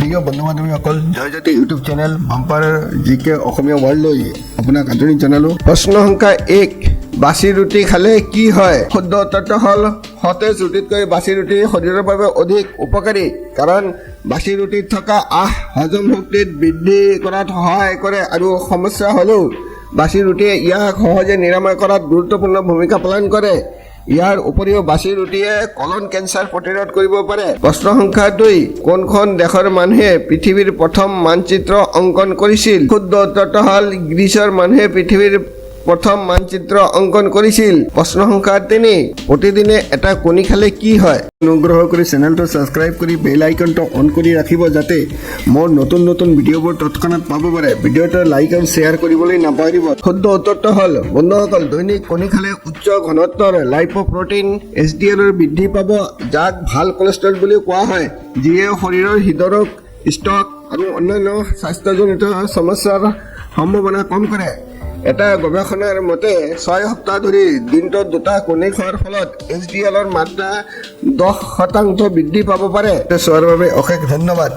প্ৰিয় বন্ধু বান্ধৱীসকল, Joyjyoti YouTube channel bumper জিকে অসমীয়া ৱৰ্ল্ডলৈ আপোনাক আদৰণি জনালোঁ। প্ৰশ্ন সংখ্যা 1, বাছি ৰুটি খালে কি হয়? শুদ্ধ উত্তৰটো হ'ল সতেজ ৰুটিতকৈ বাছি ৰুটি শৰীৰৰ বাবে অধিক উপকাৰী, কাৰণ বাছি ৰুটিত থকা হজম শক্তিত বৃদ্ধি কৰাত সহায় কৰে আৰু সমস্যা হ'লেও বাছি ৰুটিয়ে ইয়াক সহজে নিৰাময় কৰাত গুৰুত্বপূৰ্ণ ভূমিকা পালন কৰে। ইয়াৰ উপৰিও বাছি ৰুটিয়ে কলন কেঞ্চাৰ প্ৰতিৰোধ কৰিব পাৰে। প্ৰশ্ন সংখ্যা 2, কোনখন দেশৰ মানুহে পৃথিৱীৰ প্ৰথম মানচিত্ৰ অংকন কৰিছিল? শুদ্ধ উত্তৰটো হ'ল গ্ৰীচৰ মানুহে পৃথিৱীৰ প্ৰথম মানচিত্ৰ অংকন কৰিছিল। প্ৰশ্ন সংখ্যা 3, প্ৰতিদিনে এটা কণী খালে কি হয়? অনুগ্ৰহ কৰি চেনেলটো ছাবস্ক্ৰাইব কৰি বেল আইকনটো অন কৰি ৰাখিব, যাতে মোৰ নতুন নতুন ভিডিঅ'বোৰ তৎক্ষণাত পাব পাৰে। ভিডিঅ'টো লাইক আৰু শ্বেয়াৰ কৰিবলৈ নাপাহৰিব। শুদ্ধ উত্তৰটো হ'ল বন্ধুসকল, দৈনিক কণী খালে উচ্চ ঘনত্বৰ লাইপ'প্ৰটিন HDL বৃদ্ধি পাব, যাক ভাল কলেষ্ট্ৰল বুলি কোৱা হয়, যিয়ে শৰীৰৰ হৃদৰোগ, ষ্ট্ৰক আৰু অন্যান্য স্বাস্থ্যজনিত সমস্যাৰ সম্ভাৱনা কম কৰে। এটা গৱেষণাৰ মতে 6 সপ্তাহ ধৰি দিনটোত 2টা কণী খোৱাৰ ফলত HDL মাত্ৰা 10% বৃদ্ধি পাব পাৰে। চোৱাৰ বাবে অশেষ ধন্যবাদ।